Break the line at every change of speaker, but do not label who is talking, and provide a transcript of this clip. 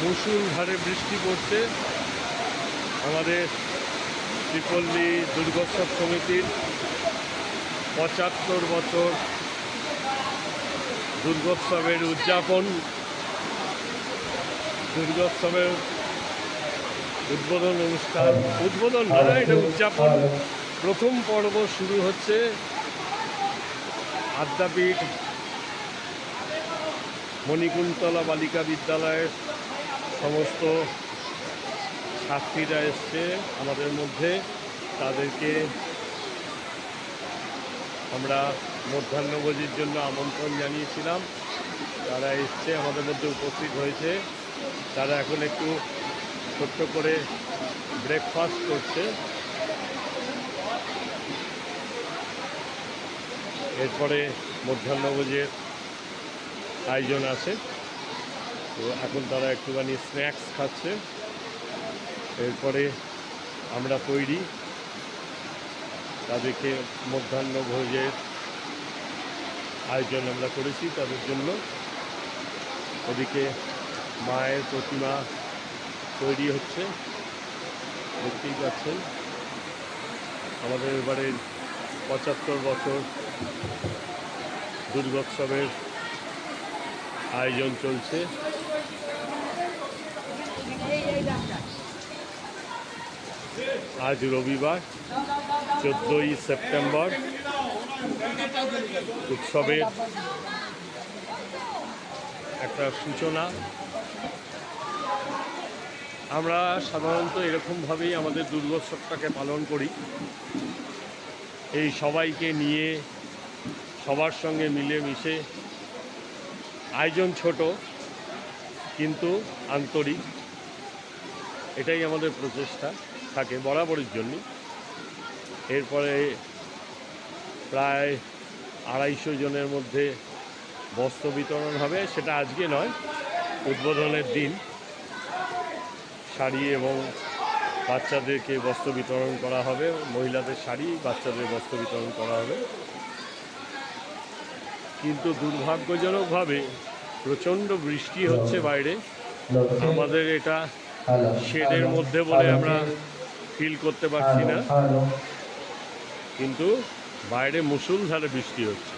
মুষলধারে বৃষ্টি পড়ছে। আমাদের শ্রীপল্লী দুর্গোৎসব সমিতির ৭৫ বছর দুর্গোৎসবের উদযাপন, দুর্গোৎসবের উদ্বোধন অনুষ্ঠান, উদ্বোধন নয়, এটা উদযাপন। প্রথম পর্ব শুরু হচ্ছে। আদ্যাপীঠ মণিকুন্তলা বালিকা বিদ্যালয়ের সমস্ত ছাত্রীরা এসছে আমাদের মধ্যে। তাদেরকে আমরা মধ্যাহ্নভোজের জন্য আমন্ত্রণ জানিয়েছিলাম। তারা এসছে, আমাদের মধ্যে উপস্থিত হয়েছে। তারা এখন একটু ছোট্ট করে ব্রেকফাস্ট করছে। এরপরে মধ্যাহ্নভোজের আয়োজন আছে। তো এখন তারা একটুখানি স্ন্যাক্স খাচ্ছে। এরপরে আমরা তৈরি, তাদেরকে মধ্যাহ্নভোজের আয়োজন আমরা করেছি তাদের জন্য। ওদিকে মায়ের প্রতিমা তৈরি হচ্ছে, দেখতেই পাচ্ছেন। আমাদের এবারের ৭৫ বছর দুর্গোৎসবের আয়োজন চলছে। আজ রবিবার 14ই সেপ্টেম্বর, উৎসবের একটা সূচনা। আমরা সাধারণত এরকমভাবেই আমাদের দুর্গোৎসবটাকে পালন করি। এই সবাইকে নিয়ে, সবার সঙ্গে মিলেমিশে। আয়োজন ছোট কিন্তু আন্তরিক, এটাই আমাদের প্রচেষ্টা থাকে বরাবরের জন্য। এরপরে প্রায় ২৫০ জনের মধ্যে বস্ত্র বিতরণ হবে। সেটা আজকে নয়, উদ্বোধনের দিন শাড়ি এবং বাচ্চাদেরকে বস্ত্র বিতরণ করা হবে। মহিলাদের শাড়ি, বাচ্চাদের বস্ত্র বিতরণ করা হবে। কিন্তু দুর্ভাগ্যজনকভাবে প্রচণ্ড বৃষ্টি হচ্ছে বাইরে। আমাদের এটা শেডের মধ্যে বলে আমরা ফিল করতে পারছি না, কিন্তু বাইরে মুষলধারে বৃষ্টি হচ্ছে।